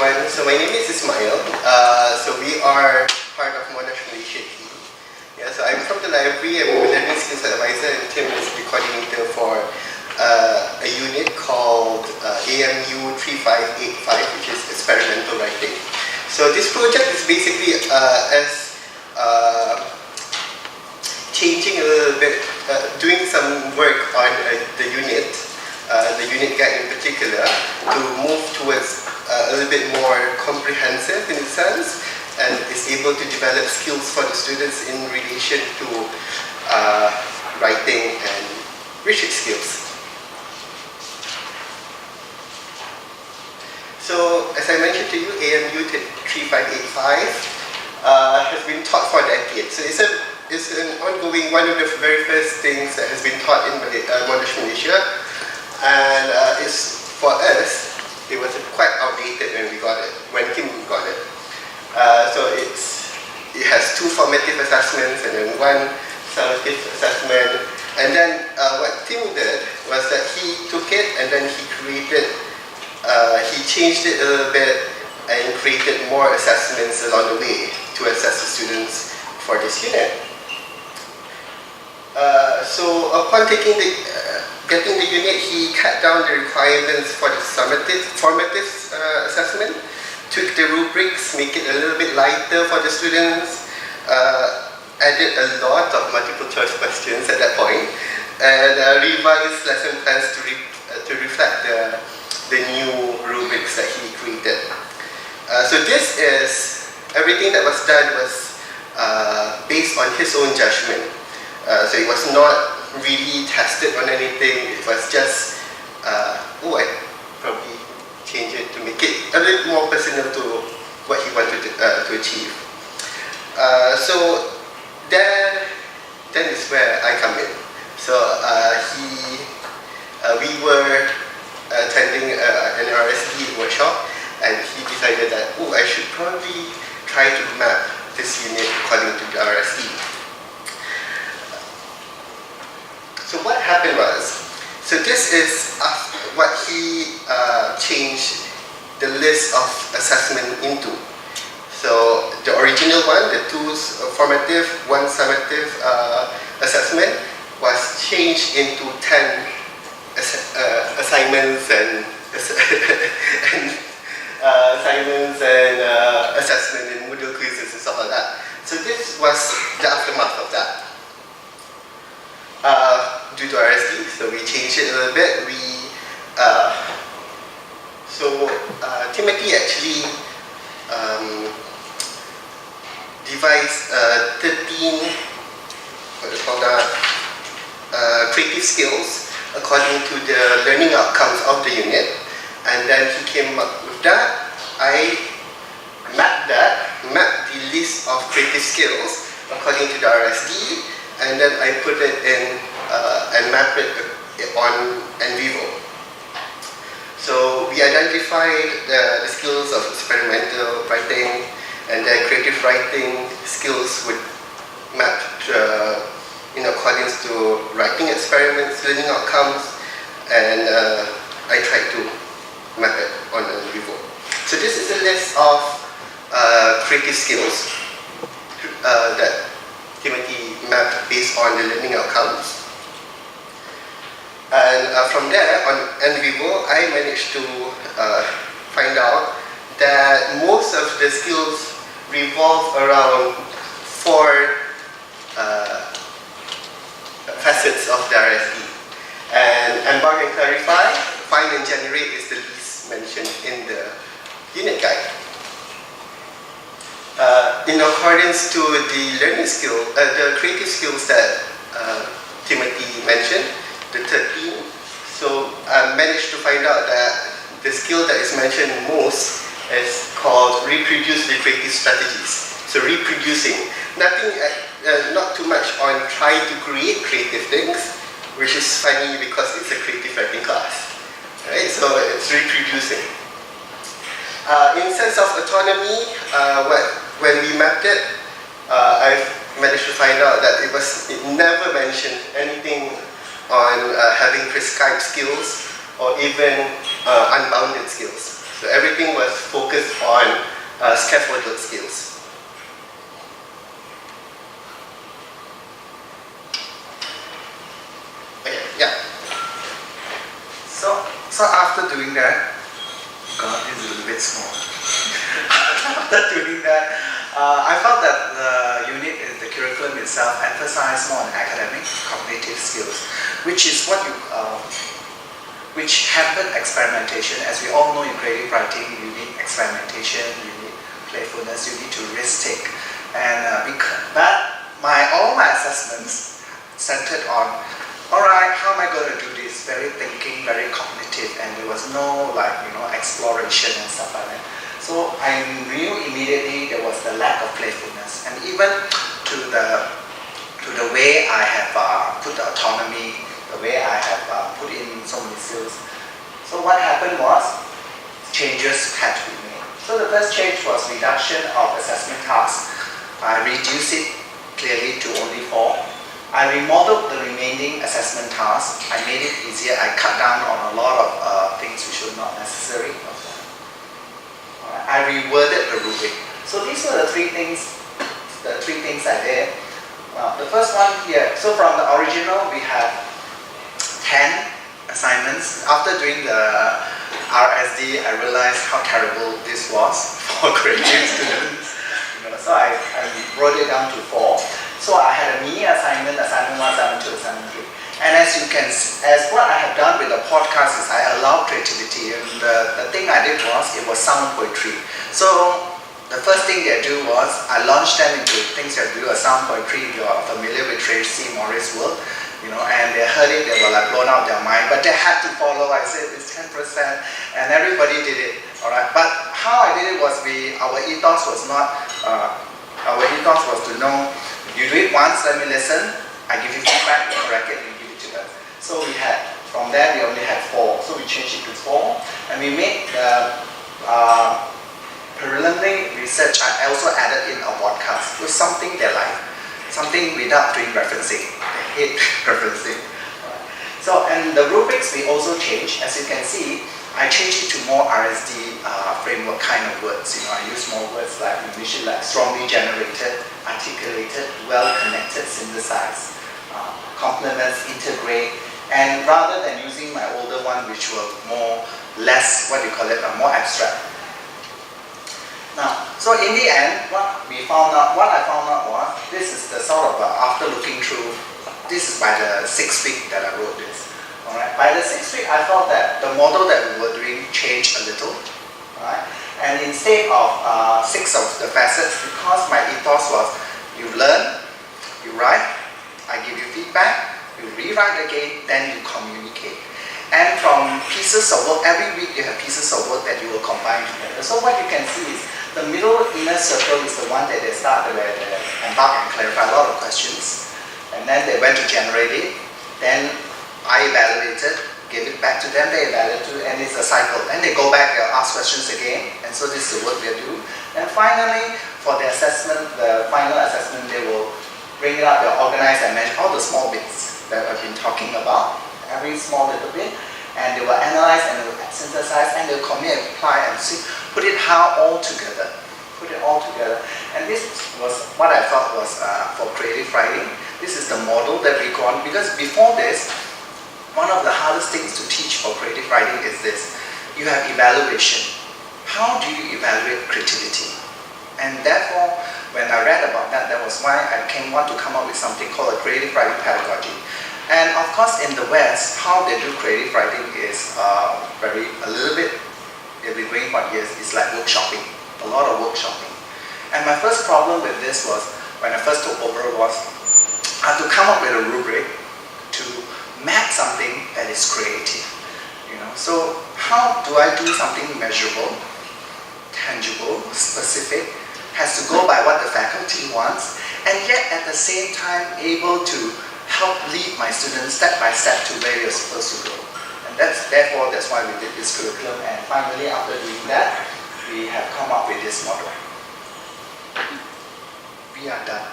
everyone. So my name is Ismail. So we are part of Monash Malaysia team. Yeah, so I'm from the library. I'm a learning skills advisor, and Tim is the coordinator for a unit called AMU 3585, which is experimental writing. So this project is basically changing a little bit, doing some work on the unit guide in particular, to move towards a little bit more comprehensive in a sense, and is able to develop skills for the students in relation to writing and research skills. So, as I mentioned to you, AMU 3585 has been taught for decades. So it's an ongoing, one of the very first things that has been taught in Monash Malaysia. And for us, it was quite outdated when Kim got it. So it has 2 formative assessments and then 1 summative assessment. And then what Tim did was that he took it and then he changed it a little bit and created more assessments along the way to assess the students for this unit. So upon getting the unit, he cut down the requirements for the formative assessment, took the rubrics, make it a little bit lighter for the students, added a lot of multiple choice questions at that point, and revised lesson plans to reflect the new rubrics that he created. So everything that was done was based on his own judgment. So it was not really tested on anything. It was just, I probably change it to make it a little more personal to what he wanted to achieve. So then is where I come in. So we were attending an RSD workshop, and he decided that, I should probably try to map this unit according to the RSD. So what happened was, this is what he changed the list of assessment into. So the original one, the 2 formative, 1 summative assessment, was changed into 10 assignments and assessment and Moodle quizzes and stuff like that. So this was the aftermath of that. Due to RSD, so we changed it a little bit. Timothy actually devised 13 creative skills according to the learning outcomes of the unit, and then he came up with that. I mapped the list of creative skills according to the RSD, and then I put it in and mapped it on NVivo. So we identified the skills of experimental writing, and then creative writing skills would map in accordance to writing experiments, learning outcomes, and I tried to map it on NVivo. So this is a list of creative skills that Timothy mapped based on the learning outcomes. And from there, on NVivo, I managed to find out that most of the skills revolve around 4 facets of the RSD. And embark and clarify, find and generate is the least mentioned in the unit guide. In accordance to the learning skill, the creative skills that Timothy mentioned, the 13, so I managed to find out that the skill that is mentioned most is called reproduce the creative strategies. So reproducing, not too much on trying to create creative things, which is funny because it's a creative writing class, right? So it's reproducing. In sense of autonomy, when we mapped it, I've managed to find out that it never mentioned anything on having prescribed skills or even unbounded skills. So everything was focused on scaffolded skills. Okay, yeah. So after doing that, God is a little bit small. After doing that, I felt that the unit, the curriculum itself, emphasized more on academic, cognitive skills, which is what you, which hampered experimentation. As we all know, in creative writing, you need experimentation, you need playfulness, you need to risk take. And but all my assessments centered on, all right, how am I going to do this? Very thinking, very cognitive, and there was no exploration and stuff like that. So I knew immediately there was the lack of playfulness, and even to the way I have put the autonomy, the way I have put in so many skills. So what happened was changes had to be made. So the first change was reduction of assessment tasks. I reduced it clearly to only 4. I remodeled the remaining assessment tasks. I made it easier. I cut down on a lot of things which were not necessary. I reworded the rubric. So these were the three things I did. The first one here, so from the original we have 10 assignments. After doing the RSD, I realized how terrible this was for creative students. So I wrote it down to 4. So I had a mini assignment, assignment 1, assignment 2, assignment 3. And as what I have done with the podcast is I allow creativity, and the thing I did was, it was sound poetry. So the first thing they do was, I launched them into things that do a sound poetry. If you are familiar with Tracy Morris' work, and they heard it, they were like blown out their mind, but they had to follow. I said it's 10%, and everybody did it, all right? But how I did it was, our ethos was to know, you do it once, let me listen, I give you feedback, you correct it, and give it to them. So we had, from there we only had 4, so we changed it to 4, and we made the preliminary research. I also added in a podcast with something they like, something without doing referencing. They hate referencing. So, and the rubrics we also changed. As you can see, I changed it to more RSD framework kind of words. I use more words like strongly generated, articulated, well-connected, synthesized, complements, integrate, and rather than using my older one, which were less, more abstract. Now, so in the end, what I found out was, this is the sort of, after looking through, this is by the 6th week that I wrote this. Alright, by the 6th week, I felt that the model that we were doing changed a little. Alright, and instead of 6 of the facets, because my ethos was, you learn, you write, I give you feedback, you rewrite again, then you communicate. And from pieces of work, every week you have pieces of work that you will combine together. So what you can see is, the middle inner circle is the one that they start where they embark and clarify a lot of questions. And then they went to generate it. Then I evaluated, gave it back to them, they evaluated, and it's a cycle. Then they go back, they'll ask questions again, and so this is the work they do. And finally, for the assessment, the final assessment, they will bring it up, they'll organize and measure all the small bits that I've been talking about, every small little bit, and they will analyze and they will synthesize and they'll commit and apply and see, put it all together. And this was what I felt was for creative writing. This is the model that we go on, because before this, one of the hardest things to teach for creative writing is this. You have evaluation. How do you evaluate creativity? And therefore, when I read about that, that was why I want to come up with something called a creative writing pedagogy. And of course, in the West, how they do creative writing is they've been doing for years, it's like workshopping, a lot of workshopping. And my first problem with this was, when I first took over, was I had to come up with a rubric to map something that is creative. So how do I do something measurable, tangible, specific, has to go by what the faculty wants, and yet at the same time able to help lead my students step by step to where you're supposed to go. And that's why we did this curriculum, and finally after doing that, we have come up with this model. We are done.